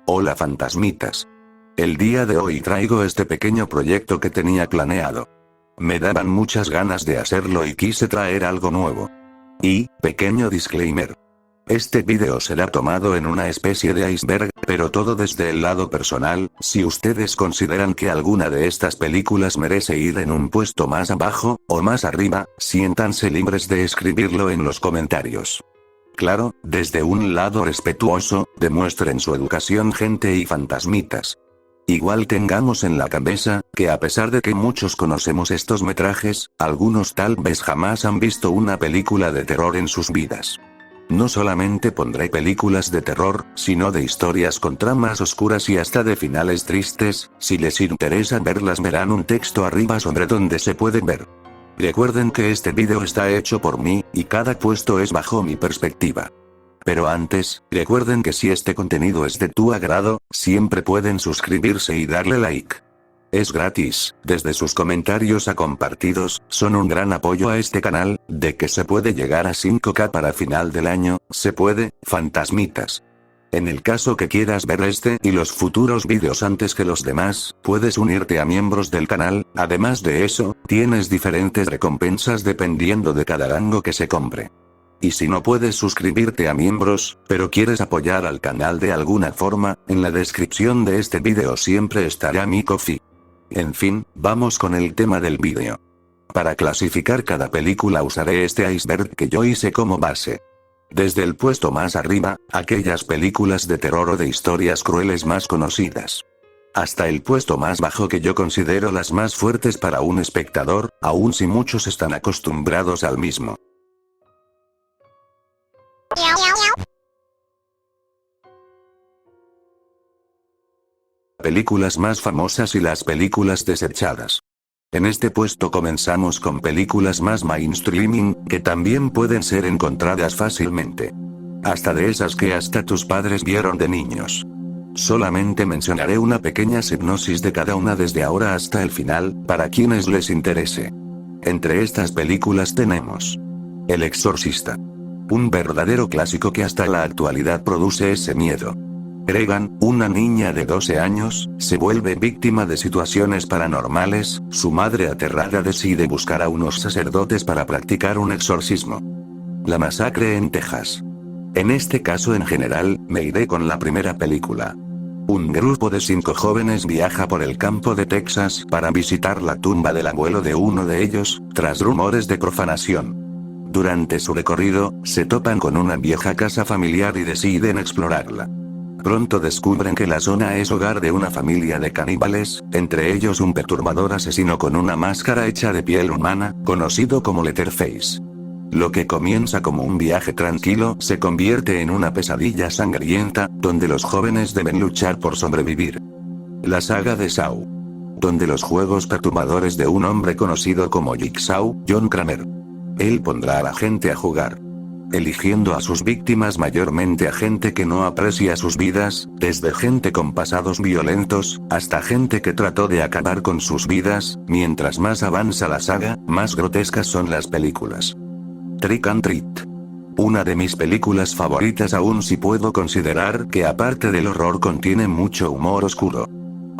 Hola fantasmitas. El día de hoy traigo este pequeño proyecto que tenía planeado. Me daban muchas ganas de hacerlo y quise traer algo nuevo. Y, pequeño disclaimer. Este video será tomado en una especie de iceberg, pero todo desde el lado personal. Si ustedes consideran que alguna de estas películas merece ir en un puesto más abajo, o más arriba, siéntanse libres de escribirlo en los comentarios. Claro, desde un lado respetuoso, demuestren su educación gente y fantasmitas. Igual tengamos en la cabeza, que a pesar de que muchos conocemos estos metrajes, algunos tal vez jamás han visto una película de terror en sus vidas. No solamente pondré películas de terror, sino de historias con tramas oscuras y hasta de finales tristes. Si les interesa verlas verán un texto arriba sobre donde se puede ver. Recuerden que este video está hecho por mí, y cada puesto es bajo mi perspectiva. Pero antes, recuerden que si este contenido es de tu agrado, siempre pueden suscribirse y darle like. Es gratis, desde sus comentarios a compartidos, son un gran apoyo a este canal. De que se puede llegar a 5K para final del año, se puede, fantasmitas. En el caso que quieras ver este y los futuros vídeos antes que los demás, puedes unirte a miembros del canal. Además de eso, tienes diferentes recompensas dependiendo de cada rango que se compre. Y si no puedes suscribirte a miembros, pero quieres apoyar al canal de alguna forma, en la descripción de este video siempre estará mi Ko-fi. En fin, vamos con el tema del vídeo. Para clasificar cada película usaré este iceberg que yo hice como base. Desde el puesto más arriba, aquellas películas de terror o de historias crueles más conocidas. Hasta el puesto más bajo que yo considero las más fuertes para un espectador, aun si muchos están acostumbrados al mismo. Películas más famosas y las películas desechadas. En este puesto comenzamos con películas más mainstreaming, que también pueden ser encontradas fácilmente. Hasta de esas que hasta tus padres vieron de niños. Solamente mencionaré una pequeña sinopsis de cada una desde ahora hasta el final, para quienes les interese. Entre estas películas tenemos El Exorcista. Un verdadero clásico que hasta la actualidad produce ese miedo. Regan, una niña de 12 años, se vuelve víctima de situaciones paranormales. Su madre aterrada decide buscar a unos sacerdotes para practicar un exorcismo. La masacre en Texas. En este caso en general, me iré con la primera película. Un grupo de 5 jóvenes viaja por el campo de Texas para visitar la tumba del abuelo de uno de ellos, tras rumores de profanación. Durante su recorrido, se topan con una vieja casa familiar y deciden explorarla. Pronto descubren que la zona es hogar de una familia de caníbales, entre ellos un perturbador asesino con una máscara hecha de piel humana, conocido como Letterface. Lo que comienza como un viaje tranquilo se convierte en una pesadilla sangrienta, donde los jóvenes deben luchar por sobrevivir. La saga de Saw. Donde los juegos perturbadores de un hombre conocido como Jigsaw, John Kramer. Él pondrá a la gente a jugar, eligiendo a sus víctimas mayormente a gente que no aprecia sus vidas, desde gente con pasados violentos, hasta gente que trató de acabar con sus vidas. Mientras más avanza la saga, más grotescas son las películas. Trick and Treat. Una de mis películas favoritas aun si puedo considerar que aparte del horror contiene mucho humor oscuro.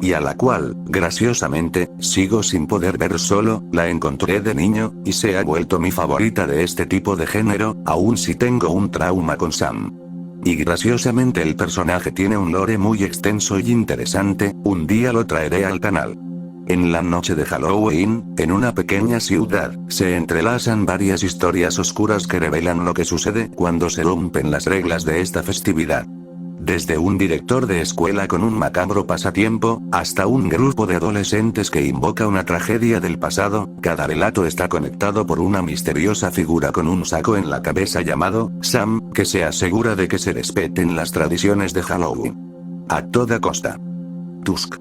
Y a la cual, graciosamente, sigo sin poder ver solo. La encontré de niño, y se ha vuelto mi favorita de este tipo de género, aun si tengo un trauma con Sam. Y graciosamente el personaje tiene un lore muy extenso y interesante. Un día lo traeré al canal. En la noche de Halloween, en una pequeña ciudad, se entrelazan varias historias oscuras que revelan lo que sucede cuando se rompen las reglas de esta festividad. Desde un director de escuela con un macabro pasatiempo, hasta un grupo de adolescentes que invoca una tragedia del pasado, cada relato está conectado por una misteriosa figura con un saco en la cabeza llamado Sam, que se asegura de que se respeten las tradiciones de Halloween. A toda costa. Tusk.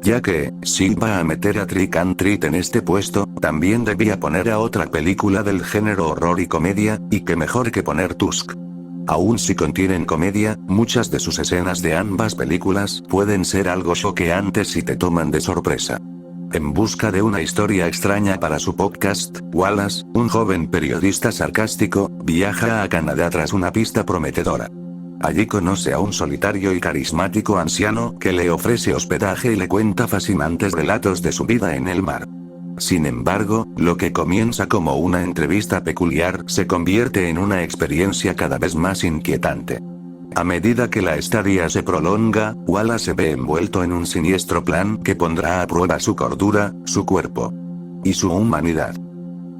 Ya que, si iba a meter a Trick and Treat en este puesto, también debía poner a otra película del género horror y comedia, y qué mejor que poner Tusk. Aun si contienen comedia, muchas de sus escenas de ambas películas pueden ser algo choqueantes si te toman de sorpresa. En busca de una historia extraña para su podcast, Wallace, un joven periodista sarcástico, viaja a Canadá tras una pista prometedora. Allí conoce a un solitario y carismático anciano que le ofrece hospedaje y le cuenta fascinantes relatos de su vida en el mar. Sin embargo, lo que comienza como una entrevista peculiar se convierte en una experiencia cada vez más inquietante. A medida que la estadía se prolonga, Wallace se ve envuelto en un siniestro plan que pondrá a prueba su cordura, su cuerpo y su humanidad.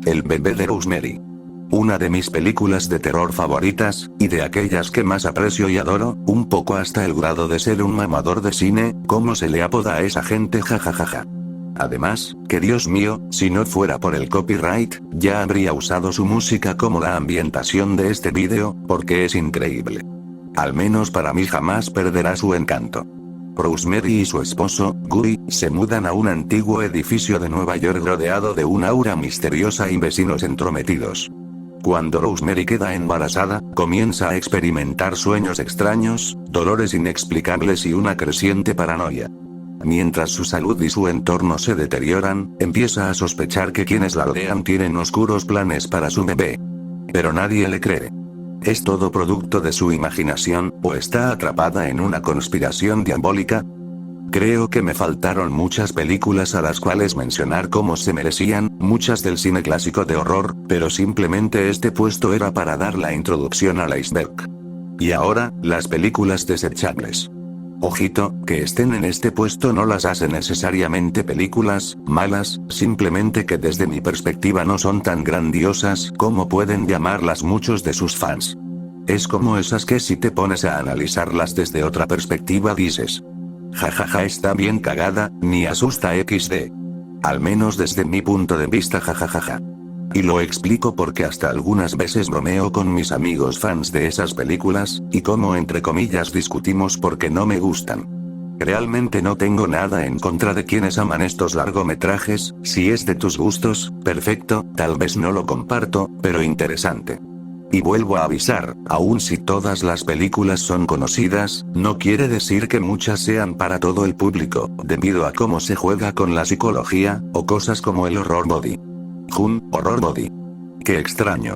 El bebé de Rosemary. Una de mis películas de terror favoritas, y de aquellas que más aprecio y adoro, un poco hasta el grado de ser un mamador de cine, como se le apoda a esa gente jajajaja. Además, que Dios mío, si no fuera por el copyright, ya habría usado su música como la ambientación de este vídeo, porque es increíble. Al menos para mí jamás perderá su encanto. Rosemary y su esposo, Guy, se mudan a un antiguo edificio de Nueva York rodeado de un aura misteriosa y vecinos entrometidos. Cuando Rosemary queda embarazada, comienza a experimentar sueños extraños, dolores inexplicables y una creciente paranoia. Mientras su salud y su entorno se deterioran, empieza a sospechar que quienes la rodean tienen oscuros planes para su bebé. Pero nadie le cree. ¿Es todo producto de su imaginación, o está atrapada en una conspiración diabólica? Creo que me faltaron muchas películas a las cuales mencionar como se merecían, muchas del cine clásico de horror, pero simplemente este puesto era para dar la introducción al iceberg. Y ahora, las películas desechables. Ojito, que estén en este puesto no las hace necesariamente películas malas, simplemente que desde mi perspectiva no son tan grandiosas como pueden llamarlas muchos de sus fans. Es como esas que si te pones a analizarlas desde otra perspectiva dices: jajaja, está bien cagada, ni asusta XD. Al menos desde mi punto de vista, jajajaja. Y lo explico porque hasta algunas veces bromeo con mis amigos fans de esas películas, y como entre comillas discutimos porque no me gustan. Realmente no tengo nada en contra de quienes aman estos largometrajes, si es de tus gustos, perfecto, tal vez no lo comparto, pero interesante. Y vuelvo a avisar, aun si todas las películas son conocidas, no quiere decir que muchas sean para todo el público, debido a cómo se juega con la psicología, o cosas como el horror body. Horror body. Qué extraño.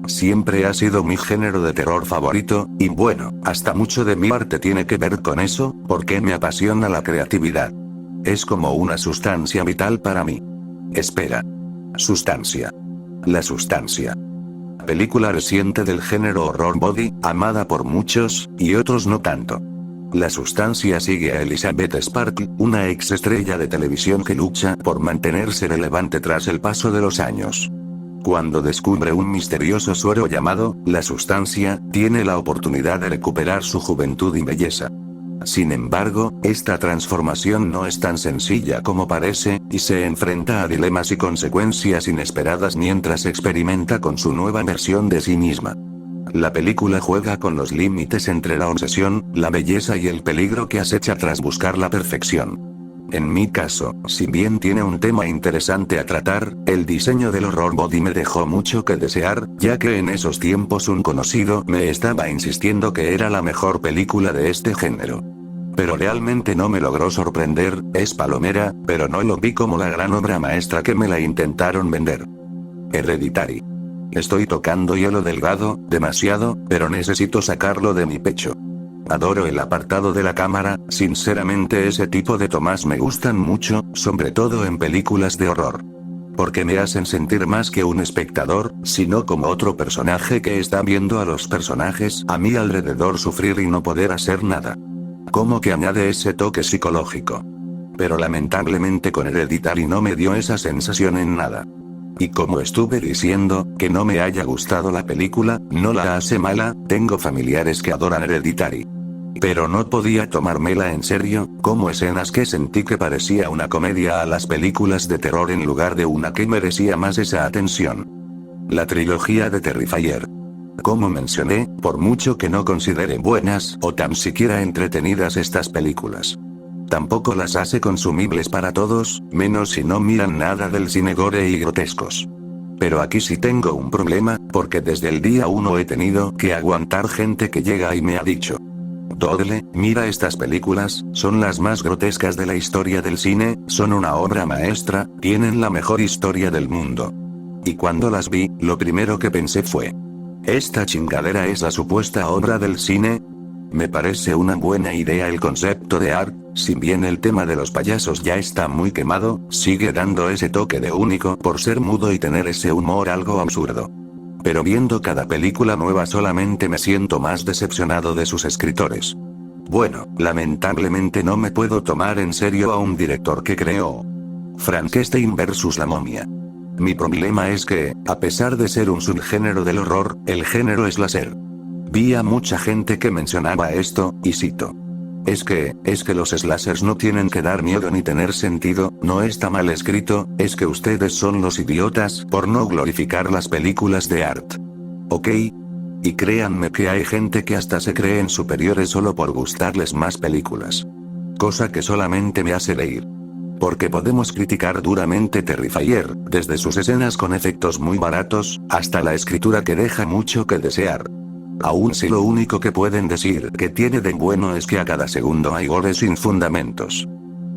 Siempre ha sido mi género de terror favorito, y bueno, hasta mucho de mi arte tiene que ver con eso, porque me apasiona la creatividad. Es como una sustancia vital para mí. Espera. Sustancia. La sustancia. Película reciente del género horror body, amada por muchos, y otros no tanto. La sustancia sigue a Elizabeth Sparkle, una ex estrella de televisión que lucha por mantenerse relevante tras el paso de los años. Cuando descubre un misterioso suero llamado la sustancia, tiene la oportunidad de recuperar su juventud y belleza. Sin embargo, esta transformación no es tan sencilla como parece, y se enfrenta a dilemas y consecuencias inesperadas mientras experimenta con su nueva versión de sí misma. La película juega con los límites entre la obsesión, la belleza y el peligro que acecha tras buscar la perfección. En mi caso, si bien tiene un tema interesante a tratar, el diseño del horror body me dejó mucho que desear, ya que en esos tiempos un conocido me estaba insistiendo que era la mejor película de este género. Pero realmente no me logró sorprender, es palomera, pero no lo vi como la gran obra maestra que me la intentaron vender. Hereditary. Estoy tocando hielo delgado, demasiado, pero necesito sacarlo de mi pecho. Adoro el apartado de la cámara, sinceramente ese tipo de tomas me gustan mucho, sobre todo en películas de horror. Porque me hacen sentir más que un espectador, sino como otro personaje que está viendo a los personajes a mi alrededor sufrir y no poder hacer nada. Como que añade ese toque psicológico. Pero lamentablemente con Hereditary no me dio esa sensación en nada. Y como estuve diciendo, que no me haya gustado la película, no la hace mala, tengo familiares que adoran Hereditary. Pero no podía tomármela en serio, como escenas que sentí que parecía una comedia a las películas de terror en lugar de una que merecía más esa atención. La trilogía de Terrifier. Como mencioné, por mucho que no considere buenas o tan siquiera entretenidas estas películas, tampoco las hace consumibles para todos, menos si no miran nada del cine gore y grotescos. Pero aquí sí tengo un problema, porque desde el día 1 he tenido que aguantar gente que llega y me ha dicho: Dodle, mira estas películas, son las más grotescas de la historia del cine, son una obra maestra, tienen la mejor historia del mundo. Y cuando las vi, lo primero que pensé fue: ¿esta chingadera es la supuesta obra del cine? Me parece una buena idea el concepto de Art, si bien el tema de los payasos ya está muy quemado, sigue dando ese toque de único por ser mudo y tener ese humor algo absurdo. Pero viendo cada película nueva solamente me siento más decepcionado de sus escritores. Bueno, lamentablemente no me puedo tomar en serio a un director que creó Frankenstein vs. la momia. Mi problema es que, a pesar de ser un subgénero del horror, el género es slasher. Vi a mucha gente que mencionaba esto, y cito. Es que los slashers no tienen que dar miedo ni tener sentido, no está mal escrito, es que ustedes son los idiotas por no glorificar las películas de Art. ¿Ok? Y créanme que hay gente que hasta se creen superiores solo por gustarles más películas. Cosa que solamente me hace reír. Porque podemos criticar duramente Terrifier, desde sus escenas con efectos muy baratos, hasta la escritura que deja mucho que desear. Aún si lo único que pueden decir que tiene de bueno es que a cada segundo hay gore sin fundamentos.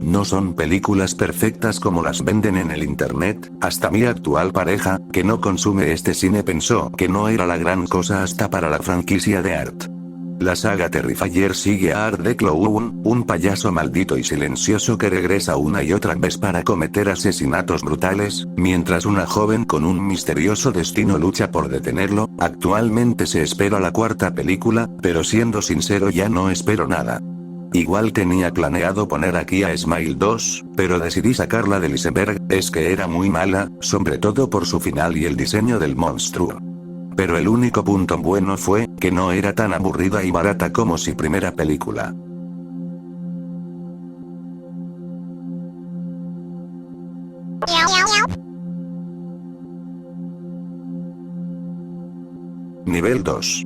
No son películas perfectas como las venden en el internet, hasta mi actual pareja, que no consume este cine pensó que no era la gran cosa hasta para la franquicia de Art. La saga Terrifier sigue a Art the Clown, un payaso maldito y silencioso que regresa una y otra vez para cometer asesinatos brutales, mientras una joven con un misterioso destino lucha por detenerlo. Actualmente se espera la cuarta película, pero siendo sincero ya no espero nada. Igual tenía planeado poner aquí a Smile 2, pero decidí sacarla del iceberg, es que era muy mala, sobre todo por su final y el diseño del monstruo. Pero el único punto bueno fue, que no era tan aburrida y barata como su primera película. Nivel 2.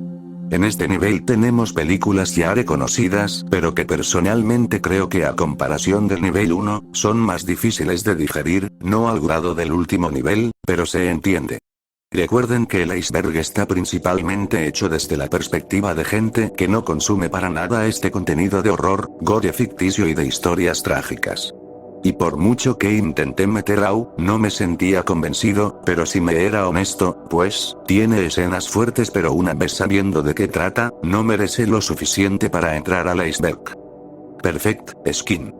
En este nivel tenemos películas ya reconocidas, pero que personalmente creo que a comparación del nivel 1, son más difíciles de digerir, no al grado del último nivel, pero se entiende. Recuerden que el iceberg está principalmente hecho desde la perspectiva de gente que no consume para nada este contenido de horror, gore ficticio y de historias trágicas. Y por mucho que intenté meter no me sentía convencido, pero si me era honesto, pues, tiene escenas fuertes pero una vez sabiendo de qué trata, no merece lo suficiente para entrar al iceberg. Perfect Skin.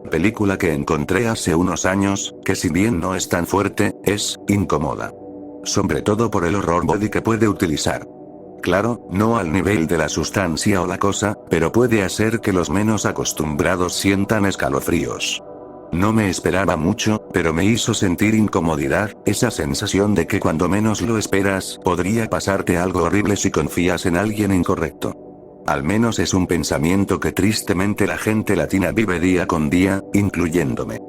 Película que encontré hace unos años, que si bien no es tan fuerte, es incómoda. Sobre todo por el horror body que puede utilizar. Claro, no al nivel de la sustancia o la cosa, pero puede hacer que los menos acostumbrados sientan escalofríos. No me esperaba mucho, pero me hizo sentir incomodidad, esa sensación de que cuando menos lo esperas, podría pasarte algo horrible si confías en alguien incorrecto. Al menos es un pensamiento que tristemente la gente latina vive día con día, incluyéndome.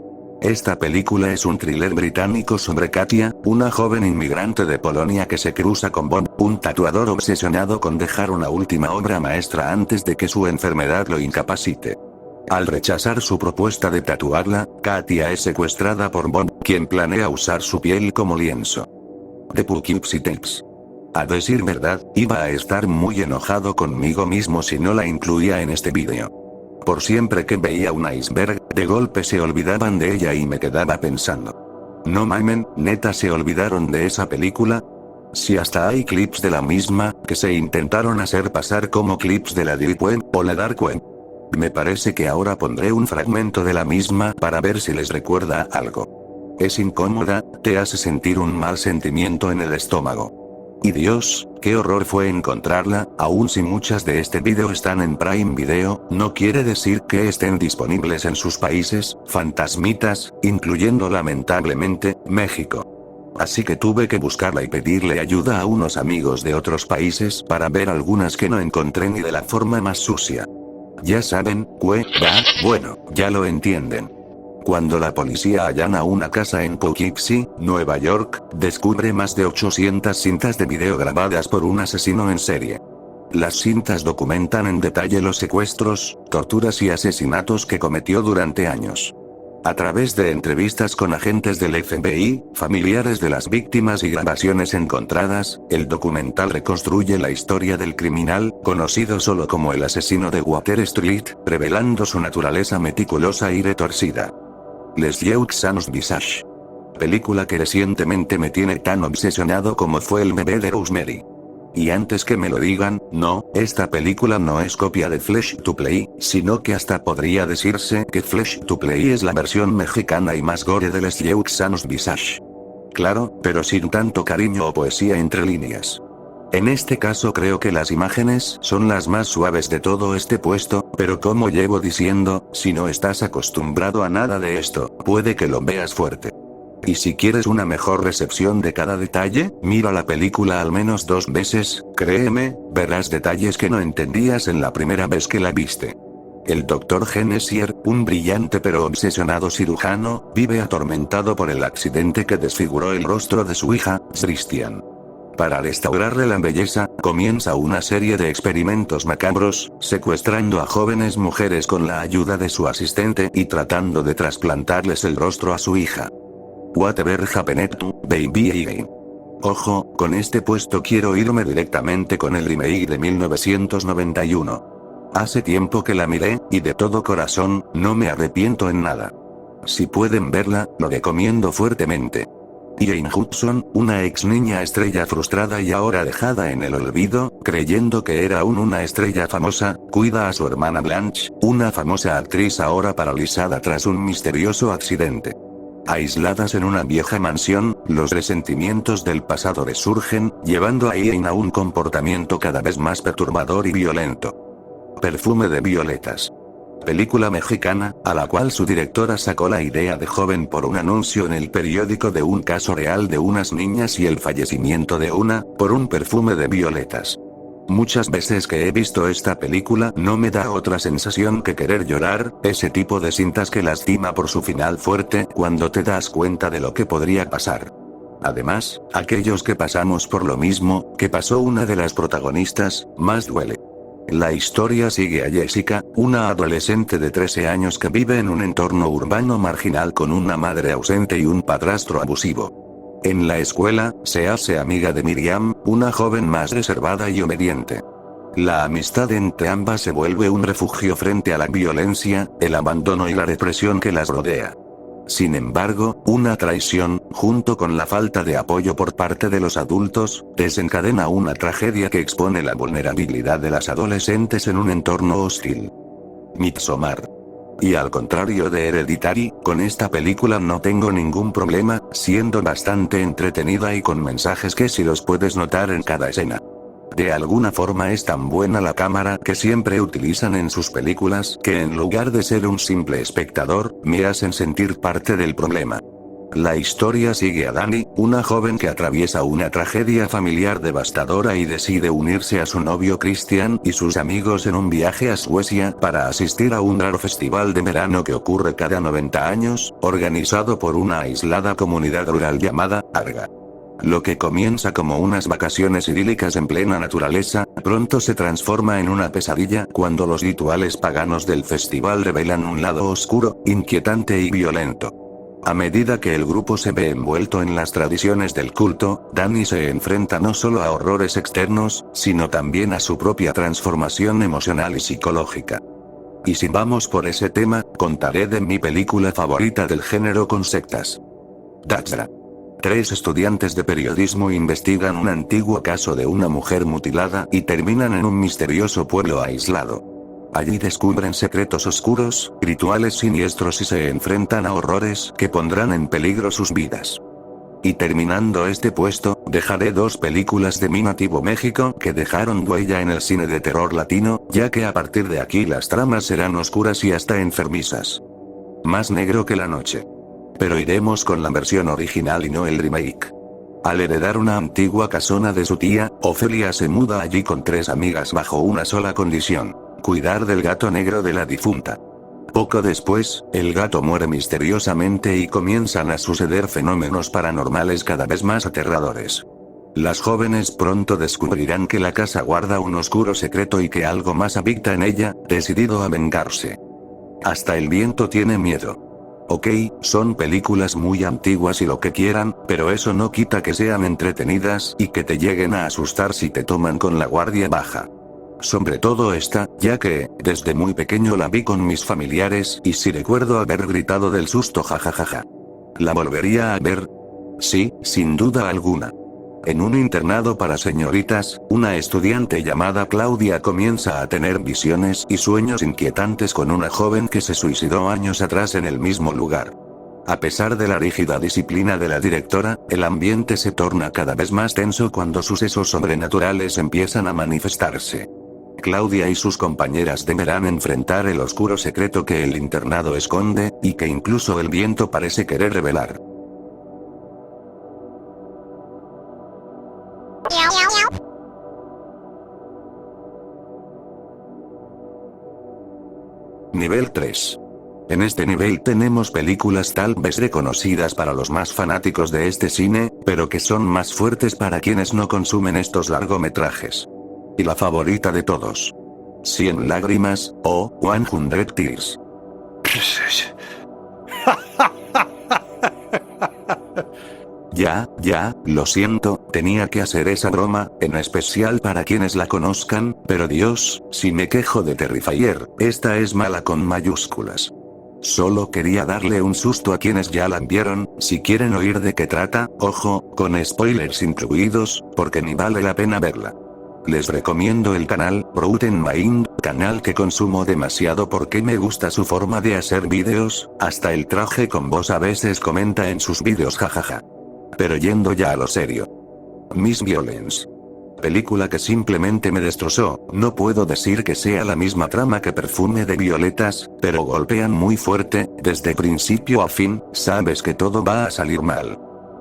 Esta película es un thriller británico sobre Katia, una joven inmigrante de Polonia que se cruza con Bob, un tatuador obsesionado con dejar una última obra maestra antes de que su enfermedad lo incapacite. Al rechazar su propuesta de tatuarla, Katia es secuestrada por Bob, quien planea usar su piel como lienzo. The Poughkeepsie Tapes. A decir verdad, iba a estar muy enojado conmigo mismo si no la incluía en este vídeo. Por siempre que veía un iceberg, de golpe se olvidaban de ella y me quedaba pensando. No mamen, neta se olvidaron de esa película. Si hasta hay clips de la misma, que se intentaron hacer pasar como clips de la Deep Web o la Dark Web. Me parece que ahora pondré un fragmento de la misma para ver si les recuerda algo. Es incómoda, te hace sentir un mal sentimiento en el estómago. Y Dios, qué horror fue encontrarla, aun si muchas de este video están en Prime Video, no quiere decir que estén disponibles en sus países, fantasmitas, incluyendo lamentablemente, México. Así que tuve que buscarla y pedirle ayuda a unos amigos de otros países para ver algunas que no encontré ni de la forma más sucia. Ya saben, bueno, ya lo entienden. Cuando la policía allana una casa en Poughkeepsie, Nueva York, descubre más de 800 cintas de video grabadas por un asesino en serie. Las cintas documentan en detalle los secuestros, torturas y asesinatos que cometió durante años. A través de entrevistas con agentes del FBI, familiares de las víctimas y grabaciones encontradas, el documental reconstruye la historia del criminal, conocido solo como el asesino de Water Street, revelando su naturaleza meticulosa y retorcida. Les Yeux Sans Visage. Película que recientemente me tiene tan obsesionado como fue el bebé de Rosemary. Y antes que me lo digan, no, esta película no es copia de Flesh to Play, sino que hasta podría decirse que Flesh to Play es la versión mexicana y más gore del Slieux Visage. Claro, pero sin tanto cariño o poesía entre líneas. En este caso creo que las imágenes son las más suaves de todo este puesto, pero como llevo diciendo, si no estás acostumbrado a nada de esto, puede que lo veas fuerte. Y si quieres una mejor recepción de cada detalle, mira la película al menos 2 veces, créeme, verás detalles que no entendías en la primera vez que la viste. El Dr. Genesier, un brillante pero obsesionado cirujano, vive atormentado por el accidente que desfiguró el rostro de su hija, Christian. Para restaurarle la belleza, comienza una serie de experimentos macabros, secuestrando a jóvenes mujeres con la ayuda de su asistente y tratando de trasplantarles el rostro a su hija. Whatever happened to Baby Again. Ojo, con este puesto quiero irme directamente con el remake de 1991. Hace tiempo que la miré, y de todo corazón, no me arrepiento en nada. Si pueden verla, lo recomiendo fuertemente. Jane Hudson, una ex niña estrella frustrada y ahora dejada en el olvido, creyendo que era aún una estrella famosa, cuida a su hermana Blanche, una famosa actriz ahora paralizada tras un misterioso accidente. Aisladas en una vieja mansión, los resentimientos del pasado resurgen, llevando a Jane a un comportamiento cada vez más perturbador y violento. Perfume de violetas. Película mexicana, a la cual su directora sacó la idea de joven por un anuncio en el periódico de un caso real de unas niñas y el fallecimiento de una, por un perfume de violetas. Muchas veces que he visto esta película no me da otra sensación que querer llorar, ese tipo de cintas que lastima por su final fuerte cuando te das cuenta de lo que podría pasar. Además, aquellos que pasamos por lo mismo, que pasó una de las protagonistas, más duele. La historia sigue a Jessica, una adolescente de 13 años que vive en un entorno urbano marginal con una madre ausente y un padrastro abusivo. En la escuela, se hace amiga de Miriam, una joven más reservada y obediente. La amistad entre ambas se vuelve un refugio frente a la violencia, el abandono y la represión que las rodea. Sin embargo, una traición, junto con la falta de apoyo por parte de los adultos, desencadena una tragedia que expone la vulnerabilidad de las adolescentes en un entorno hostil. Midsommar. Y al contrario de Hereditary, con esta película no tengo ningún problema, siendo bastante entretenida y con mensajes que sí los puedes notar en cada escena. De alguna forma es tan buena la cámara que siempre utilizan en sus películas que en lugar de ser un simple espectador, me hacen sentir parte del problema. La historia sigue a Dani, una joven que atraviesa una tragedia familiar devastadora y decide unirse a su novio Christian y sus amigos en un viaje a Suecia para asistir a un raro festival de verano que ocurre cada 90 años, organizado por una aislada comunidad rural llamada Arga. Lo que comienza como unas vacaciones idílicas en plena naturaleza, pronto se transforma en una pesadilla cuando los rituales paganos del festival revelan un lado oscuro, inquietante y violento. A medida que el grupo se ve envuelto en las tradiciones del culto, Dani se enfrenta no solo a horrores externos, sino también a su propia transformación emocional y psicológica. Y si vamos por ese tema, contaré de mi película favorita del género con sectas. Daxra. 3 estudiantes de periodismo investigan un antiguo caso de una mujer mutilada y terminan en un misterioso pueblo aislado. Allí descubren secretos oscuros, rituales siniestros y se enfrentan a horrores que pondrán en peligro sus vidas. Y terminando este puesto, dejaré 2 películas de mi nativo México que dejaron huella en el cine de terror latino, ya que a partir de aquí las tramas serán oscuras y hasta enfermizas. Más negro que la noche. Pero iremos con la versión original y no el remake. Al heredar una antigua casona de su tía, Ofelia se muda allí con 3 amigas bajo una sola condición: cuidar del gato negro de la difunta. Poco después, el gato muere misteriosamente y comienzan a suceder fenómenos paranormales cada vez más aterradores. Las jóvenes pronto descubrirán que la casa guarda un oscuro secreto y que algo más habita en ella, decidido a vengarse. Hasta el viento tiene miedo. Ok, son películas muy antiguas y lo que quieran, pero eso no quita que sean entretenidas y que te lleguen a asustar si te toman con la guardia baja. Sobre todo esta, ya que, desde muy pequeño la vi con mis familiares y sí recuerdo haber gritado del susto jajajaja. ¿La volvería a ver? Sí, sin duda alguna. En un internado para señoritas, una estudiante llamada Claudia comienza a tener visiones y sueños inquietantes con una joven que se suicidó años atrás en el mismo lugar. A pesar de la rígida disciplina de la directora, el ambiente se torna cada vez más tenso cuando sucesos sobrenaturales empiezan a manifestarse. Claudia y sus compañeras deberán enfrentar el oscuro secreto que el internado esconde, y que incluso el viento parece querer revelar. Nivel 3. En este nivel tenemos películas tal vez reconocidas para los más fanáticos de este cine, pero que son más fuertes para quienes no consumen estos largometrajes. Y la favorita de todos. 100 lágrimas, o 100 Tears. Ya, lo siento, tenía que hacer esa broma, en especial para quienes la conozcan, pero Dios, si me quejo de Terrifier, esta es mala con mayúsculas. Solo quería darle un susto a quienes ya la vieron. Si quieren oír de qué trata, ojo, con spoilers incluidos, porque ni vale la pena verla. Les recomiendo el canal Rotten Mind, canal que consumo demasiado porque me gusta su forma de hacer vídeos, hasta el traje con voz a veces comenta en sus vídeos, jajaja. Pero yendo ya a lo serio. Miss Violence. Película que simplemente me destrozó. No puedo decir que sea la misma trama que Perfume de Violetas, pero golpean muy fuerte, desde principio a fin, sabes que todo va a salir mal.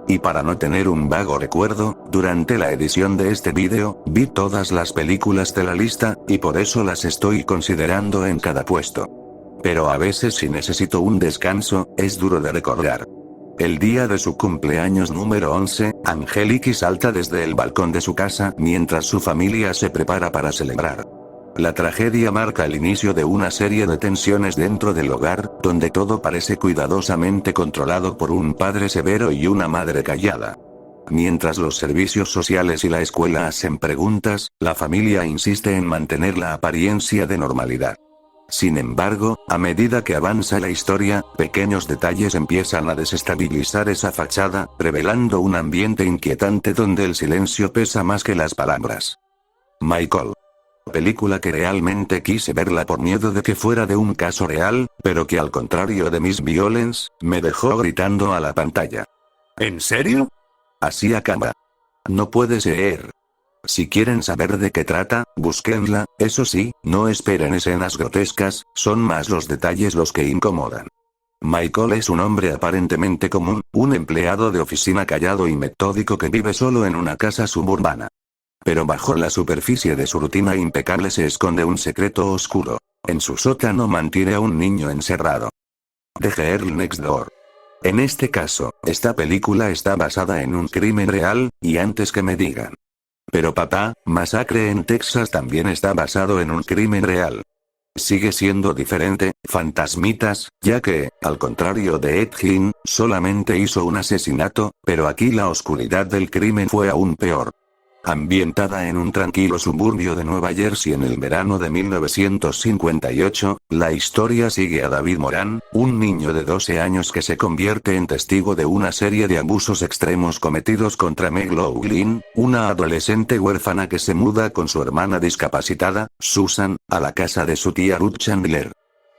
Y para no tener un vago recuerdo, durante la edición de este vídeo, vi todas las películas de la lista, y por eso las estoy considerando en cada puesto. Pero a veces si necesito un descanso, es duro de recordar. El día de su cumpleaños número 11, Angeliki salta desde el balcón de su casa mientras su familia se prepara para celebrar. La tragedia marca el inicio de una serie de tensiones dentro del hogar, donde todo parece cuidadosamente controlado por un padre severo y una madre callada. Mientras los servicios sociales y la escuela hacen preguntas, la familia insiste en mantener la apariencia de normalidad. Sin embargo, a medida que avanza la historia, pequeños detalles empiezan a desestabilizar esa fachada, revelando un ambiente inquietante donde el silencio pesa más que las palabras. Michael. Película que realmente quise verla por miedo de que fuera de un caso real, pero que al contrario de Miss Violence, me dejó gritando a la pantalla. ¿En serio? Así acaba. No puede ser. Si quieren saber de qué trata, búsquenla, eso sí, no esperen escenas grotescas, son más los detalles los que incomodan. Michael es un hombre aparentemente común, un empleado de oficina callado y metódico que vive solo en una casa suburbana. Pero bajo la superficie de su rutina impecable se esconde un secreto oscuro. En su sótano mantiene a un niño encerrado. The Girl Next Door. En este caso, esta película está basada en un crimen real, y antes que me digan. Pero papá, Masacre en Texas también está basado en un crimen real. Sigue siendo diferente, fantasmitas, ya que, al contrario de Ed Gein, solamente hizo un asesinato, pero aquí la oscuridad del crimen fue aún peor. Ambientada en un tranquilo suburbio de Nueva Jersey en el verano de 1958, la historia sigue a David Moran, un niño de 12 años que se convierte en testigo de una serie de abusos extremos cometidos contra Meg Loughlin, una adolescente huérfana que se muda con su hermana discapacitada, Susan, a la casa de su tía Ruth Chandler.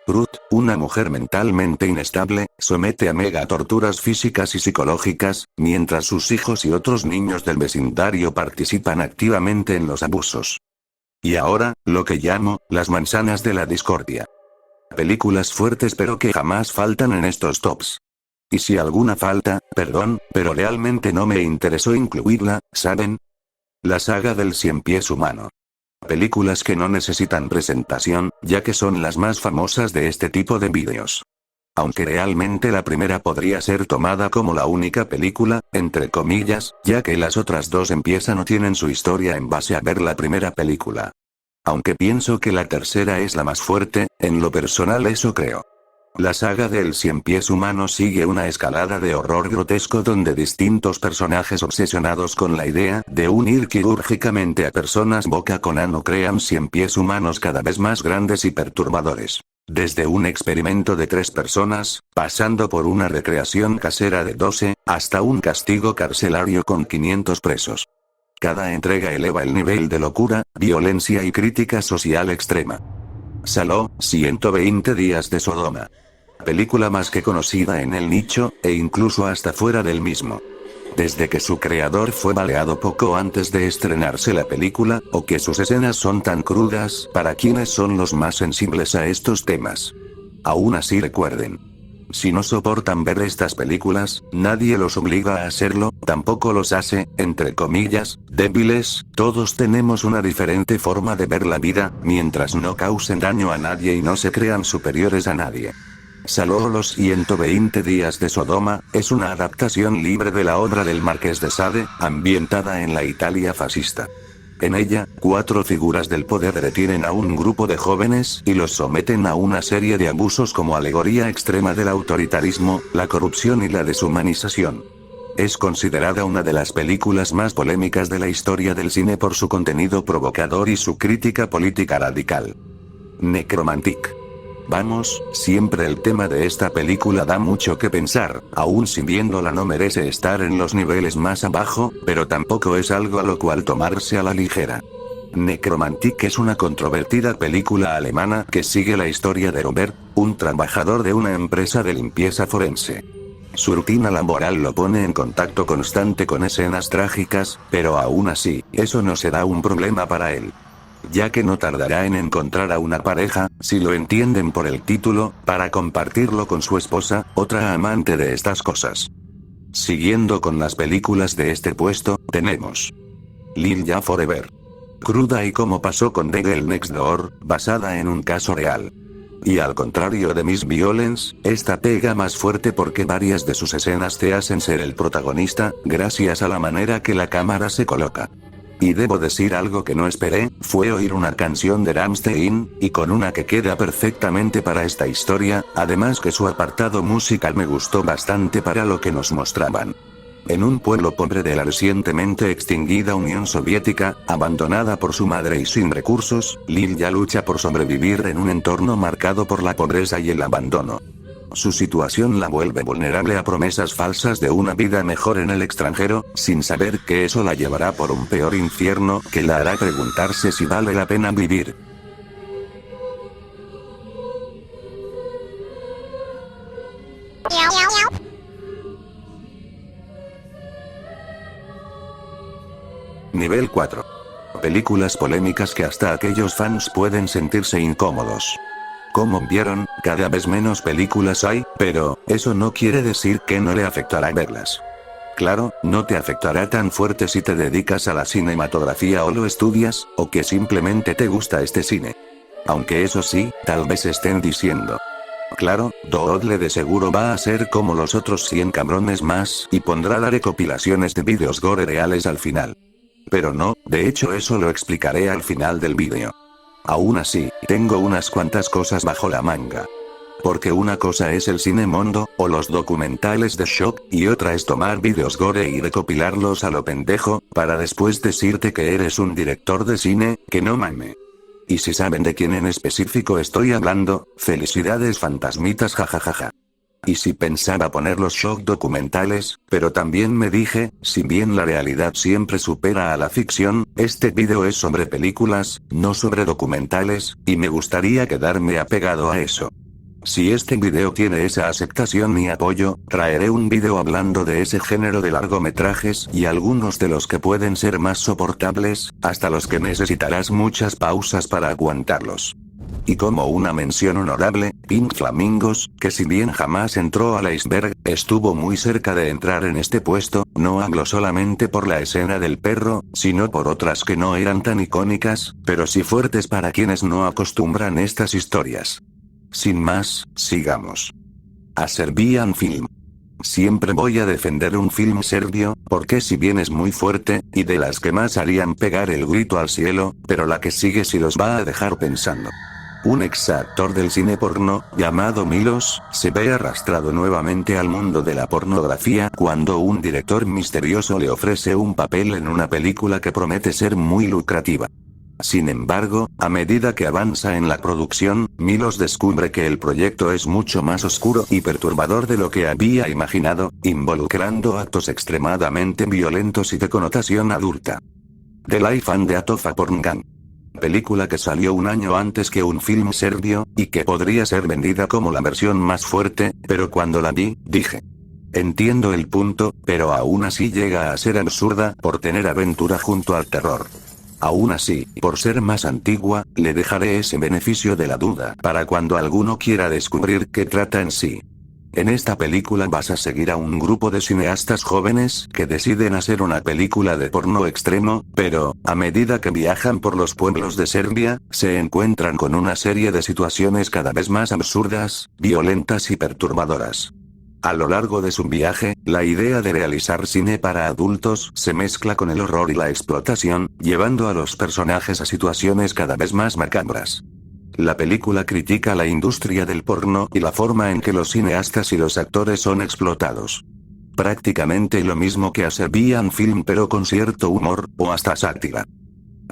Ruth, una mujer mentalmente inestable, somete a Meg a torturas físicas y psicológicas, mientras sus hijos y otros niños del vecindario participan activamente en los abusos. Y ahora, lo que llamo, las manzanas de la discordia. Películas fuertes pero que jamás faltan en estos tops. Y si alguna falta, perdón, pero realmente no me interesó incluirla, ¿saben? La saga del Cien Pies Humano. Películas que no necesitan presentación, ya que son las más famosas de este tipo de vídeos. Aunque realmente la primera podría ser tomada como la única película, entre comillas, ya que las otras dos empiezan o tienen su historia en base a ver la primera película. Aunque pienso que la tercera es la más fuerte, en lo personal eso creo. La saga del Cien Pies Humano sigue una escalada de horror grotesco donde distintos personajes obsesionados con la idea de unir quirúrgicamente a personas boca con ano crean cien pies humanos cada vez más grandes y perturbadores. Desde un experimento de 3 personas, pasando por una recreación casera de 12, hasta un castigo carcelario con 500 presos. Cada entrega eleva el nivel de locura, violencia y crítica social extrema. Saló, 120 días de Sodoma. Película más que conocida en el nicho, e incluso hasta fuera del mismo. Desde que su creador fue baleado poco antes de estrenarse la película, o que sus escenas son tan crudas para quienes son los más sensibles a estos temas. Aún así recuerden. Si no soportan ver estas películas, nadie los obliga a hacerlo, tampoco los hace, entre comillas, débiles, todos tenemos una diferente forma de ver la vida, mientras no causen daño a nadie y no se crean superiores a nadie. Saló los 120 días de Sodoma, es una adaptación libre de la obra del Marqués de Sade, ambientada en la Italia fascista. En ella, 4 figuras del poder retienen a un grupo de jóvenes y los someten a una serie de abusos como alegoría extrema del autoritarismo, la corrupción y la deshumanización. Es considerada una de las películas más polémicas de la historia del cine por su contenido provocador y su crítica política radical. Necromantic. Vamos, siempre el tema de esta película da mucho que pensar, aun si viéndola no merece estar en los niveles más abajo, pero tampoco es algo a lo cual tomarse a la ligera. Necromantic es una controvertida película alemana que sigue la historia de Robert, un trabajador de una empresa de limpieza forense. Su rutina laboral lo pone en contacto constante con escenas trágicas, pero aún así, eso no será un problema para él. Ya que no tardará en encontrar a una pareja, si lo entienden por el título, para compartirlo con su esposa, otra amante de estas cosas. Siguiendo con las películas de este puesto, tenemos Ninja Forever. Cruda y como pasó con The Girl Next Door, basada en un caso real. Y al contrario de Miss Violence, esta pega más fuerte porque varias de sus escenas te hacen ser el protagonista, gracias a la manera que la cámara se coloca. Y debo decir algo que no esperé, fue oír una canción de Rammstein, y con una que queda perfectamente para esta historia, además que su apartado musical me gustó bastante para lo que nos mostraban. En un pueblo pobre de la recientemente extinguida Unión Soviética, abandonada por su madre y sin recursos, Lilya lucha por sobrevivir en un entorno marcado por la pobreza y el abandono. Su situación la vuelve vulnerable a promesas falsas de una vida mejor en el extranjero, sin saber que eso la llevará por un peor infierno que la hará preguntarse si vale la pena vivir. Nivel 4. Películas polémicas que hasta aquellos fans pueden sentirse incómodos. Como vieron, cada vez menos películas hay, pero, eso no quiere decir que no le afectará verlas. Claro, no te afectará tan fuerte si te dedicas a la cinematografía o lo estudias, o que simplemente te gusta este cine. Aunque eso sí, tal vez estén diciendo. Claro, Doodle de seguro va a ser como los otros 100 cabrones más, y pondrá las recopilaciones de vídeos gore reales al final. Pero no, de hecho eso lo explicaré al final del vídeo. Aún así, tengo unas cuantas cosas bajo la manga. Porque una cosa es el cine mondo, o los documentales de shock, y otra es tomar vídeos gore y recopilarlos a lo pendejo, para después decirte que eres un director de cine, que no mame. Y si saben de quién en específico estoy hablando, felicidades fantasmitas jajajaja. Y si pensaba poner los shock documentales, pero también me dije, si bien la realidad siempre supera a la ficción, este vídeo es sobre películas, no sobre documentales, y me gustaría quedarme apegado a eso. Si este vídeo tiene esa aceptación y apoyo, traeré un vídeo hablando de ese género de largometrajes y algunos de los que pueden ser más soportables, hasta los que necesitarás muchas pausas para aguantarlos. Y como una mención honorable, Pink Flamingos, que si bien jamás entró al iceberg, estuvo muy cerca de entrar en este puesto, no hablo solamente por la escena del perro, sino por otras que no eran tan icónicas, pero sí fuertes para quienes no acostumbran estas historias. Sin más, sigamos. A Serbian Film. Siempre voy a defender un film serbio, porque si bien es muy fuerte, y de las que más harían pegar el grito al cielo, pero la que sigue sí los va a dejar pensando. Un ex actor del cine porno, llamado Milos, se ve arrastrado nuevamente al mundo de la pornografía cuando un director misterioso le ofrece un papel en una película que promete ser muy lucrativa. Sin embargo, a medida que avanza en la producción, Milos descubre que el proyecto es mucho más oscuro y perturbador de lo que había imaginado, involucrando actos extremadamente violentos y de connotación adulta. The Life and Death of a Porn Gang. Película que salió un año antes que un film serbio, y que podría ser vendida como la versión más fuerte, pero cuando la vi, dije: entiendo el punto, pero aún así llega a ser absurda por tener aventura junto al terror. Aún así, por ser más antigua, le dejaré ese beneficio de la duda para cuando alguno quiera descubrir qué trata en sí. En esta película vas a seguir a un grupo de cineastas jóvenes que deciden hacer una película de porno extremo, pero, a medida que viajan por los pueblos de Serbia, se encuentran con una serie de situaciones cada vez más absurdas, violentas y perturbadoras. A lo largo de su viaje, la idea de realizar cine para adultos se mezcla con el horror y la explotación, llevando a los personajes a situaciones cada vez más macabras. La película critica la industria del porno y la forma en que los cineastas y los actores son explotados. Prácticamente lo mismo que a Serbian Film, pero con cierto humor, o hasta sátira.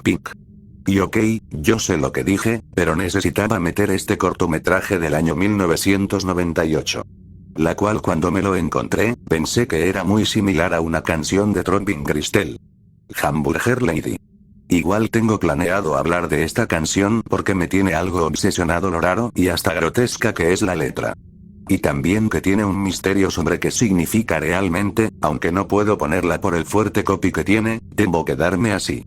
Pink. Y ok, yo sé lo que dije, pero necesitaba meter este cortometraje del año 1998. La cual cuando me lo encontré, pensé que era muy similar a una canción de Throbbing Gristle. Hamburger Lady. Igual tengo planeado hablar de esta canción porque me tiene algo obsesionado lo raro y hasta grotesca que es la letra. Y también que tiene un misterio sobre qué significa realmente, aunque no puedo ponerla por el fuerte copy que tiene, debo quedarme así.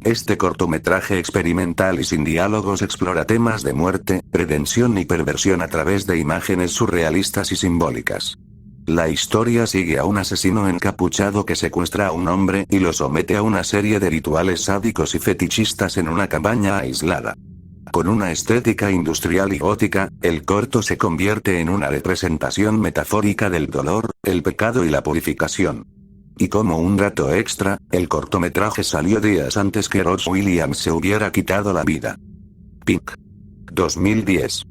Este cortometraje experimental y sin diálogos explora temas de muerte, redención y perversión a través de imágenes surrealistas y simbólicas. La historia sigue a un asesino encapuchado que secuestra a un hombre y lo somete a una serie de rituales sádicos y fetichistas en una cabaña aislada. Con una estética industrial y gótica, el corto se convierte en una representación metafórica del dolor, el pecado y la purificación. Y como un dato extra, el cortometraje salió días antes que Ross Williams se hubiera quitado la vida. Pink. 2010.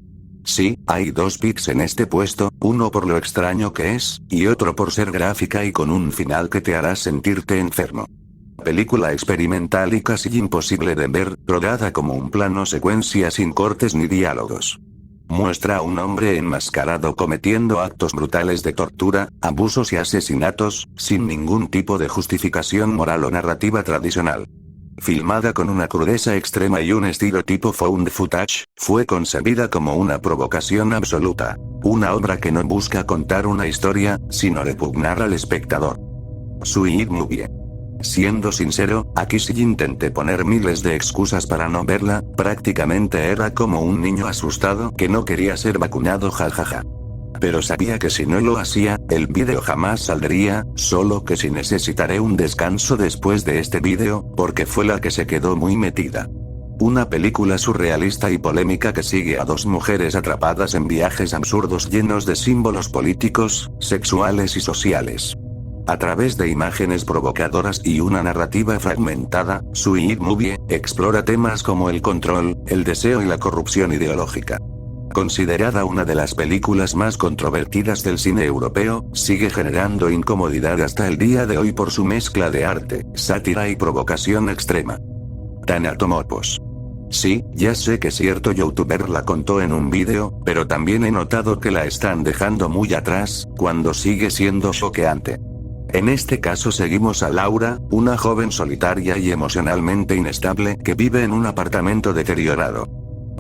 Sí, hay dos picks en este puesto, uno por lo extraño que es, y otro por ser gráfica y con un final que te hará sentirte enfermo. Película experimental y casi imposible de ver, rodada como un plano secuencia sin cortes ni diálogos. Muestra a un hombre enmascarado cometiendo actos brutales de tortura, abusos y asesinatos, sin ningún tipo de justificación moral o narrativa tradicional. Filmada con una crudeza extrema y un estilo tipo found footage, fue concebida como una provocación absoluta. Una obra que no busca contar una historia, sino repugnar al espectador. Sweet Movie. Siendo sincero, aquí sí intenté poner miles de excusas para no verla, prácticamente era como un niño asustado que no quería ser vacunado jajaja. Pero sabía que si no lo hacía, el vídeo jamás saldría, solo que si necesitaré un descanso después de este vídeo, porque fue la que se quedó muy metida. Una película surrealista y polémica que sigue a dos mujeres atrapadas en viajes absurdos llenos de símbolos políticos, sexuales y sociales. A través de imágenes provocadoras y una narrativa fragmentada, Sweet Movie explora temas como el control, el deseo y la corrupción ideológica. Considerada una de las películas más controvertidas del cine europeo, sigue generando incomodidad hasta el día de hoy por su mezcla de arte, sátira y provocación extrema. Thanatomorphos. Sí, ya sé que cierto youtuber la contó en un vídeo, pero también he notado que la están dejando muy atrás, cuando sigue siendo choqueante. En este caso seguimos a Laura, una joven solitaria y emocionalmente inestable que vive en un apartamento deteriorado.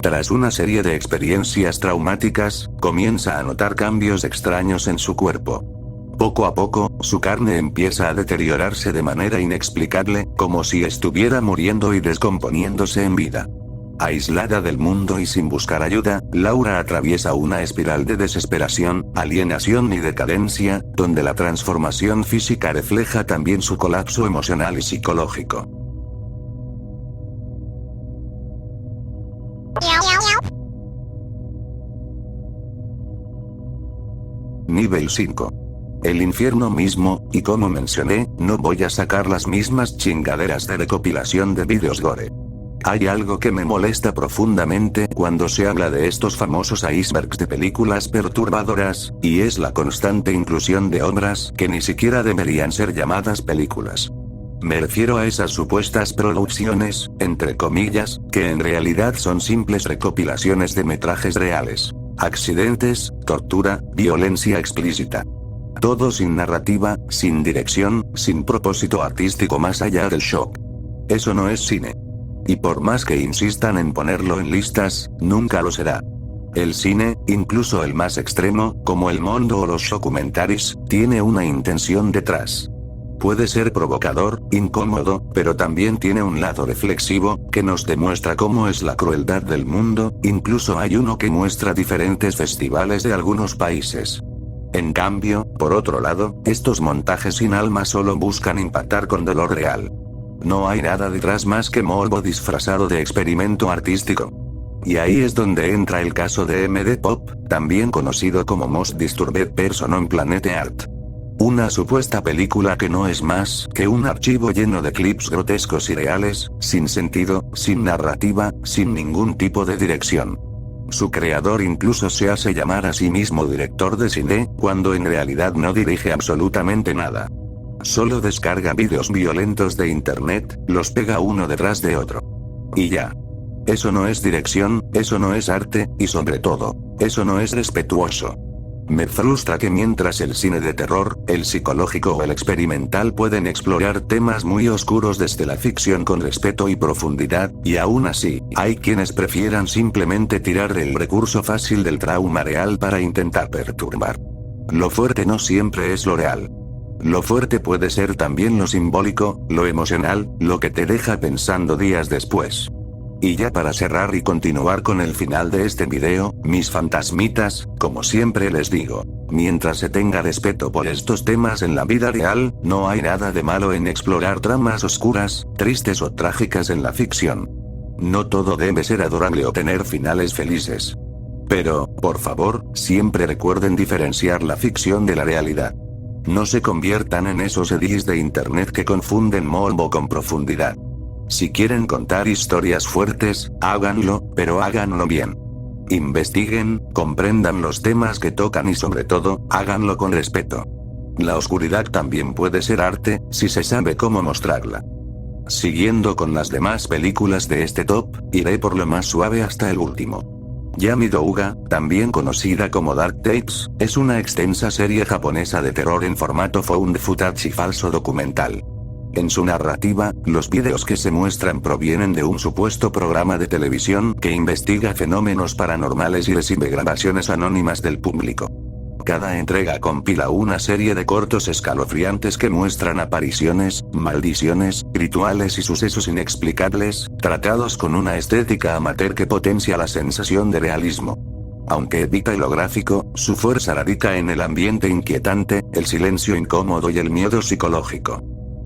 Tras una serie de experiencias traumáticas, comienza a notar cambios extraños en su cuerpo. Poco a poco, su carne empieza a deteriorarse de manera inexplicable, como si estuviera muriendo y descomponiéndose en vida. Aislada del mundo y sin buscar ayuda, Laura atraviesa una espiral de desesperación, alienación y decadencia, donde la transformación física refleja también su colapso emocional y psicológico. Nivel 5. El infierno mismo, y como mencioné, no voy a sacar las mismas chingaderas de recopilación de vídeos gore. Hay algo que me molesta profundamente cuando se habla de estos famosos icebergs de películas perturbadoras, y es la constante inclusión de obras que ni siquiera deberían ser llamadas películas. Me refiero a esas supuestas producciones, entre comillas, que en realidad son simples recopilaciones de metrajes reales. Accidentes, tortura, violencia explícita. Todo sin narrativa, sin dirección, sin propósito artístico más allá del shock. Eso no es cine. Y por más que insistan en ponerlo en listas, nunca lo será. El cine, incluso el más extremo, como el mundo o los documentaries, tiene una intención detrás. Puede ser provocador, incómodo, pero también tiene un lado reflexivo, que nos demuestra cómo es la crueldad del mundo. Incluso hay uno que muestra diferentes festivales de algunos países. En cambio, por otro lado, estos montajes sin alma solo buscan impactar con dolor real. No hay nada detrás más que morbo disfrazado de experimento artístico. Y ahí es donde entra el caso de MD Pop, también conocido como Most Disturbed Person on Planet Earth. Una supuesta película que no es más que un archivo lleno de clips grotescos y reales, sin sentido, sin narrativa, sin ningún tipo de dirección. Su creador incluso se hace llamar a sí mismo director de cine, cuando en realidad no dirige absolutamente nada. Solo descarga vídeos violentos de internet, los pega uno detrás de otro. Y ya. Eso no es dirección, eso no es arte, y sobre todo, eso no es respetuoso. Me frustra que mientras el cine de terror, el psicológico o el experimental pueden explorar temas muy oscuros desde la ficción con respeto y profundidad, y aún así, hay quienes prefieran simplemente tirar del recurso fácil del trauma real para intentar perturbar. Lo fuerte no siempre es lo real. Lo fuerte puede ser también lo simbólico, lo emocional, lo que te deja pensando días después. Y ya para cerrar y continuar con el final de este video, mis fantasmitas, como siempre les digo, mientras se tenga respeto por estos temas en la vida real, no hay nada de malo en explorar tramas oscuras, tristes o trágicas en la ficción. No todo debe ser adorable o tener finales felices. Pero, por favor, siempre recuerden diferenciar la ficción de la realidad. No se conviertan en esos edis de internet que confunden morbo con profundidad. Si quieren contar historias fuertes, háganlo, pero háganlo bien. Investiguen, comprendan los temas que tocan y sobre todo, háganlo con respeto. La oscuridad también puede ser arte, si se sabe cómo mostrarla. Siguiendo con las demás películas de este top, iré por lo más suave hasta el último. Yami Douga, también conocida como Dark Tapes, es una extensa serie japonesa de terror en formato found footage y falso documental. En su narrativa, los vídeos que se muestran provienen de un supuesto programa de televisión que investiga fenómenos paranormales y recibe grabaciones anónimas del público. Cada entrega compila una serie de cortos escalofriantes que muestran apariciones, maldiciones, rituales y sucesos inexplicables, tratados con una estética amateur que potencia la sensación de realismo. Aunque evita lo gráfico, su fuerza radica en el ambiente inquietante, el silencio incómodo y el miedo psicológico.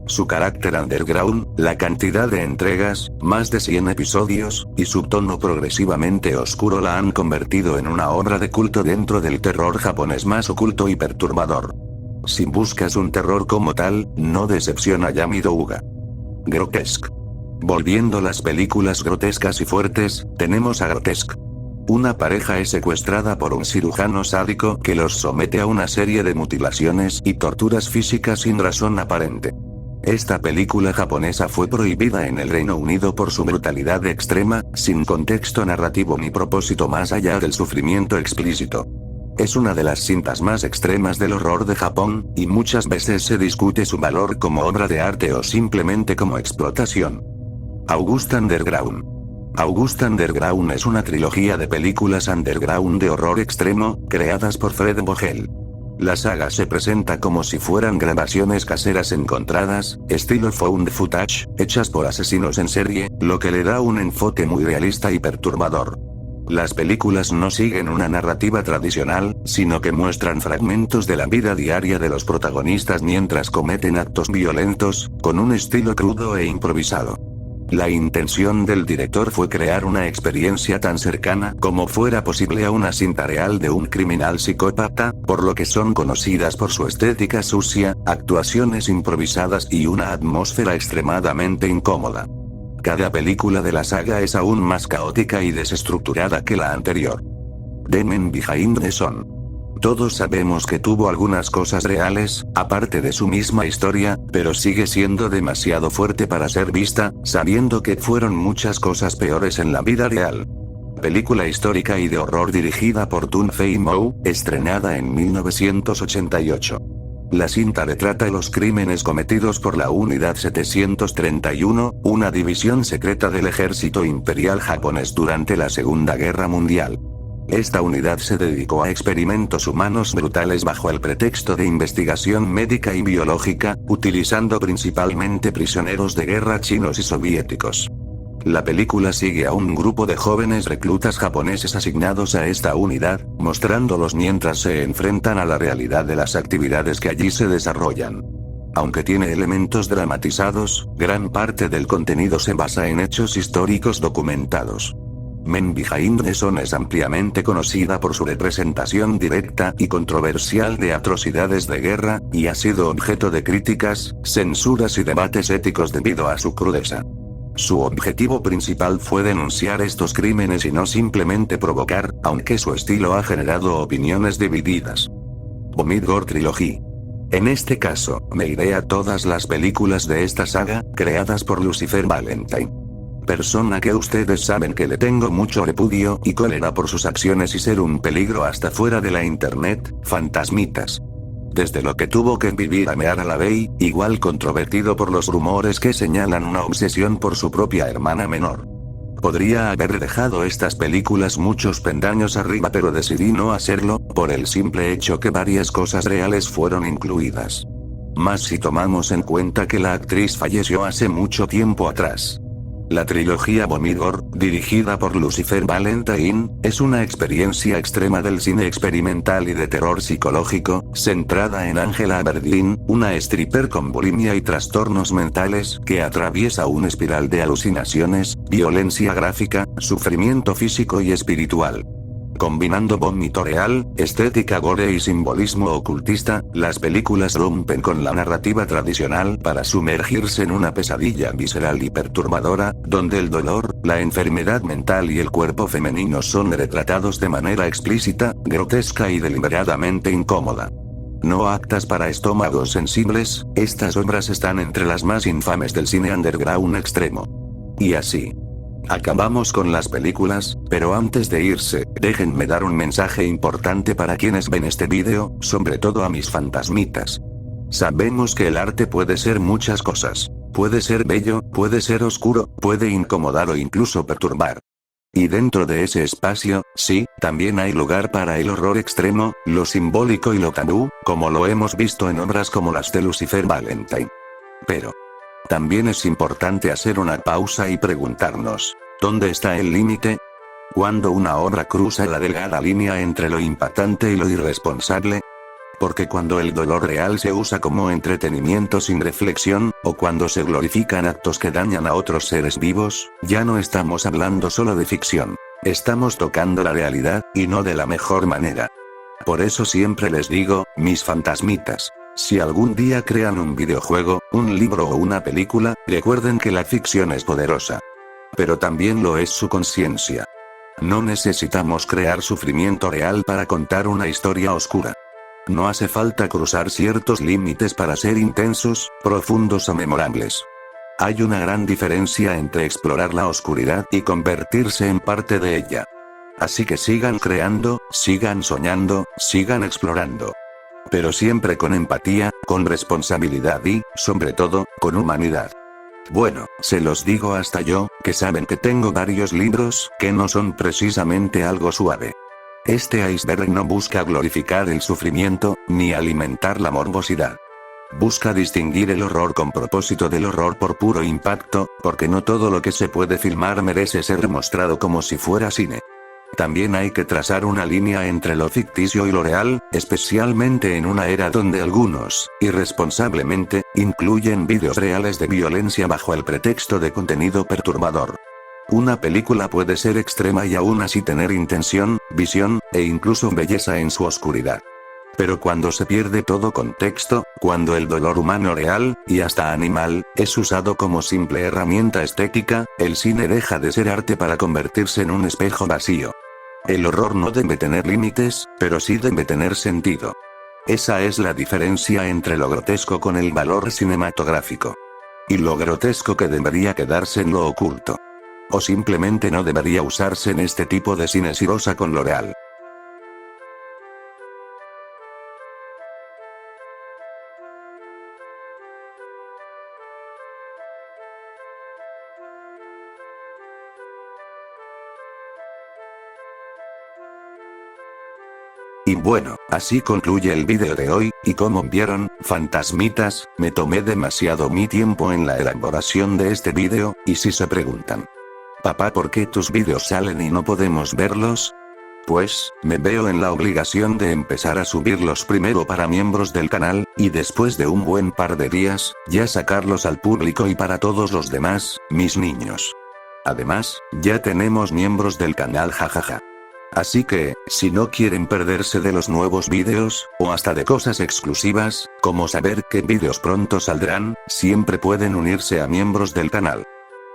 Su carácter underground, la cantidad de entregas, más de 100 episodios, y su tono progresivamente oscuro la han convertido en una obra de culto dentro del terror japonés más oculto y perturbador. Si buscas un terror como tal, no decepciona Yami Douga. Grotesque. Volviendo las películas grotescas y fuertes, tenemos a Grotesque. Una pareja es secuestrada por un cirujano sádico que los somete a una serie de mutilaciones y torturas físicas sin razón aparente. Esta película japonesa fue prohibida en el Reino Unido por su brutalidad extrema, sin contexto narrativo ni propósito más allá del sufrimiento explícito. Es una de las cintas más extremas del horror de Japón, y muchas veces se discute su valor como obra de arte o simplemente como explotación. August Underground. August Underground es una trilogía de películas underground de horror extremo, creadas por Fred Vogel. La saga se presenta como si fueran grabaciones caseras encontradas, estilo found footage, hechas por asesinos en serie, lo que le da un enfoque muy realista y perturbador. Las películas no siguen una narrativa tradicional, sino que muestran fragmentos de la vida diaria de los protagonistas mientras cometen actos violentos, con un estilo crudo e improvisado. La intención del director fue crear una experiencia tan cercana como fuera posible a una cinta real de un criminal psicópata, por lo que son conocidas por su estética sucia, actuaciones improvisadas y una atmósfera extremadamente incómoda. Cada película de la saga es aún más caótica y desestructurada que la anterior. Demon Behind the Sun. Todos sabemos que tuvo algunas cosas reales, aparte de su misma historia, pero sigue siendo demasiado fuerte para ser vista, sabiendo que fueron muchas cosas peores en la vida real. Película histórica y de horror dirigida por Tun Fei Mou, estrenada en 1988. La cinta retrata los crímenes cometidos por la Unidad 731, una división secreta del ejército imperial japonés durante la Segunda Guerra Mundial. Esta unidad se dedicó a experimentos humanos brutales bajo el pretexto de investigación médica y biológica, utilizando principalmente prisioneros de guerra chinos y soviéticos. La película sigue a un grupo de jóvenes reclutas japoneses asignados a esta unidad, mostrándolos mientras se enfrentan a la realidad de las actividades que allí se desarrollan. Aunque tiene elementos dramatizados, gran parte del contenido se basa en hechos históricos documentados. Men Behind the Sun es ampliamente conocida por su representación directa y controversial de atrocidades de guerra, y ha sido objeto de críticas, censuras y debates éticos debido a su crudeza. Su objetivo principal fue denunciar estos crímenes y no simplemente provocar, aunque su estilo ha generado opiniones divididas. Vomit Gore Trilogy. En este caso, me iré a todas las películas de esta saga, creadas por Lucifer Valentine. Persona que ustedes saben que le tengo mucho repudio y cólera por sus acciones y ser un peligro hasta fuera de la internet, fantasmitas. Desde lo que tuvo que vivir a Meara LaBey, igual controvertido por los rumores que señalan una obsesión por su propia hermana menor. Podría haber dejado estas películas muchos peldaños arriba, pero decidí no hacerlo, por el simple hecho que varias cosas reales fueron incluidas. Más si tomamos en cuenta que la actriz falleció hace mucho tiempo atrás. La trilogía Vomit Gore, dirigida por Lucifer Valentine, es una experiencia extrema del cine experimental y de terror psicológico, centrada en Angela Aberdeen, una stripper con bulimia y trastornos mentales que atraviesa una espiral de alucinaciones, violencia gráfica, sufrimiento físico y espiritual. Combinando vómito real, estética gore y simbolismo ocultista, las películas rompen con la narrativa tradicional para sumergirse en una pesadilla visceral y perturbadora, donde el dolor, la enfermedad mental y el cuerpo femenino son retratados de manera explícita, grotesca y deliberadamente incómoda. No aptas para estómagos sensibles, estas obras están entre las más infames del cine underground extremo. Y así. Acabamos con las películas, pero antes de irse, déjenme dar un mensaje importante para quienes ven este vídeo, sobre todo a mis fantasmitas. Sabemos que el arte puede ser muchas cosas. Puede ser bello, puede ser oscuro, puede incomodar o incluso perturbar. Y dentro de ese espacio, sí, también hay lugar para el horror extremo, lo simbólico y lo tabú, como lo hemos visto en obras como las de Lucifer Valentine. Pero también es importante hacer una pausa y preguntarnos, ¿dónde está el límite? ¿Cuándo una obra cruza la delgada línea entre lo impactante y lo irresponsable? Porque cuando el dolor real se usa como entretenimiento sin reflexión, o cuando se glorifican actos que dañan a otros seres vivos, ya no estamos hablando solo de ficción. Estamos tocando la realidad, y no de la mejor manera. Por eso siempre les digo, mis fantasmitas. Si algún día crean un videojuego, un libro o una película, recuerden que la ficción es poderosa. Pero también lo es su conciencia. No necesitamos crear sufrimiento real para contar una historia oscura. No hace falta cruzar ciertos límites para ser intensos, profundos o memorables. Hay una gran diferencia entre explorar la oscuridad y convertirse en parte de ella. Así que sigan creando, sigan soñando, sigan explorando. Pero siempre con empatía, con responsabilidad y, sobre todo, con humanidad. Bueno, se los digo hasta yo, que saben que tengo varios libros, que no son precisamente algo suave. Este iceberg no busca glorificar el sufrimiento, ni alimentar la morbosidad. Busca distinguir el horror con propósito del horror por puro impacto, porque no todo lo que se puede filmar merece ser mostrado como si fuera cine. También hay que trazar una línea entre lo ficticio y lo real, especialmente en una era donde algunos, irresponsablemente, incluyen vídeos reales de violencia bajo el pretexto de contenido perturbador. Una película puede ser extrema y aún así tener intención, visión, e incluso belleza en su oscuridad. Pero cuando se pierde todo contexto, cuando el dolor humano real, y hasta animal, es usado como simple herramienta estética, el cine deja de ser arte para convertirse en un espejo vacío. El horror no debe tener límites, pero sí debe tener sentido. Esa es la diferencia entre lo grotesco con el valor cinematográfico. Y lo grotesco que debería quedarse en lo oculto. O simplemente no debería usarse en este tipo de cine sirosa con lo real. Y bueno, así concluye el vídeo de hoy, y como vieron, fantasmitas, me tomé demasiado mi tiempo en la elaboración de este vídeo, y si se preguntan, papá, ¿por qué tus vídeos salen y no podemos verlos? Pues, me veo en la obligación de empezar a subirlos primero para miembros del canal, y después de un buen par de días, ya sacarlos al público y para todos los demás, mis niños. Además, ya tenemos miembros del canal jajaja. Así que, si no quieren perderse de los nuevos vídeos, o hasta de cosas exclusivas, como saber qué vídeos pronto saldrán, siempre pueden unirse a miembros del canal.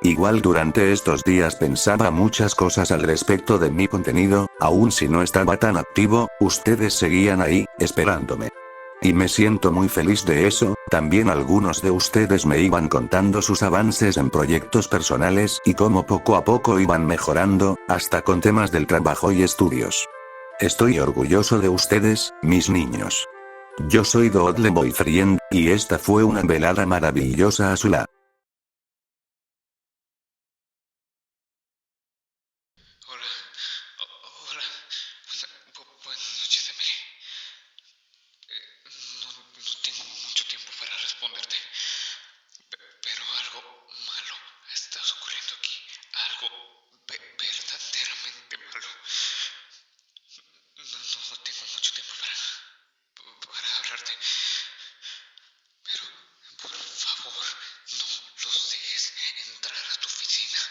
Igual durante estos días pensaba muchas cosas al respecto de mi contenido, aun si no estaba tan activo, ustedes seguían ahí, esperándome. Y me siento muy feliz de eso. También algunos de ustedes me iban contando sus avances en proyectos personales y cómo poco a poco iban mejorando, hasta con temas del trabajo y estudios. Estoy orgulloso de ustedes, mis niños. Yo soy Dodle Boyfriend, y esta fue una velada maravillosa a su lado. Hola, hola. Buenas noches, Emily. No tengo mucho tiempo para responderte, pero algo malo está ocurriendo aquí. Algo verdaderamente malo. No tengo mucho tiempo para hablarte, pero por favor, no los dejes entrar a tu oficina.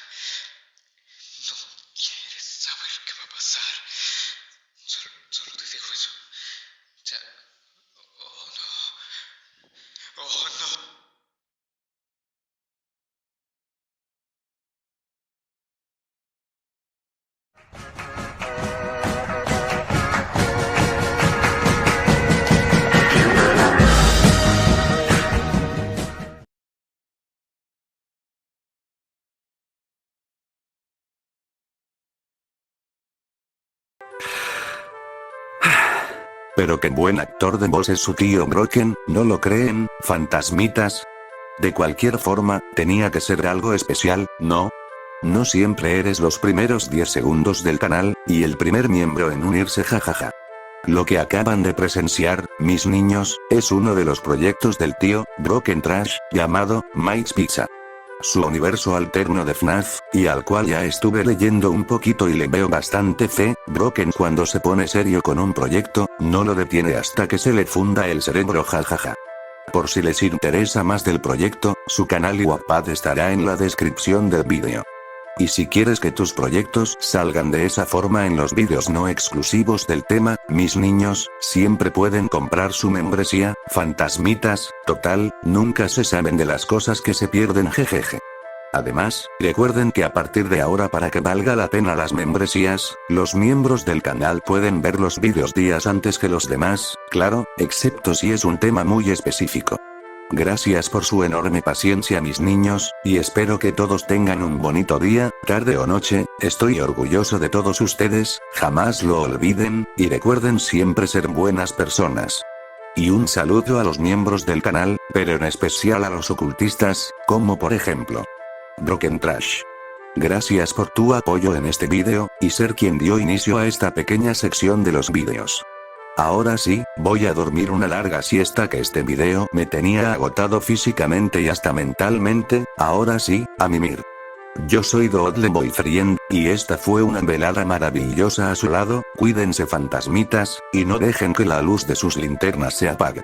No quieres saber qué va a pasar. Solo te digo eso. Ya. Oh no. Oh no. Pero qué buen actor de voz es su tío Broken, ¿no lo creen, fantasmitas? De cualquier forma, tenía que ser algo especial, ¿no? No siempre eres los primeros 10 segundos del canal, y el primer miembro en unirse jajaja. Lo que acaban de presenciar, mis niños, es uno de los proyectos del tío, Broken Trash, llamado, Mike's Pizza. Su universo alterno de FNAF, y al cual ya estuve leyendo un poquito y le veo bastante fe. Broken cuando se pone serio con un proyecto, no lo detiene hasta que se le funda el cerebro jajaja. Por si les interesa más del proyecto, su canal y Wattpad estará en la descripción del vídeo. Y si quieres que tus proyectos salgan de esa forma en los vídeos no exclusivos del tema, mis niños, siempre pueden comprar su membresía, fantasmitas, total, nunca se saben de las cosas que se pierden jejeje. Además, recuerden que a partir de ahora para que valga la pena las membresías, los miembros del canal pueden ver los vídeos días antes que los demás, claro, excepto si es un tema muy específico. Gracias por su enorme paciencia mis niños, y espero que todos tengan un bonito día, tarde o noche. Estoy orgulloso de todos ustedes, jamás lo olviden, y recuerden siempre ser buenas personas. Y un saludo a los miembros del canal, pero en especial a los ocultistas, como por ejemplo Broken Trash. Gracias por tu apoyo en este vídeo, y ser quien dio inicio a esta pequeña sección de los vídeos. Ahora sí, voy a dormir una larga siesta que este video me tenía agotado físicamente y hasta mentalmente. Ahora sí, a mimir. Yo soy Dodle Boyfriend, y esta fue una velada maravillosa a su lado. Cuídense fantasmitas, y no dejen que la luz de sus linternas se apague.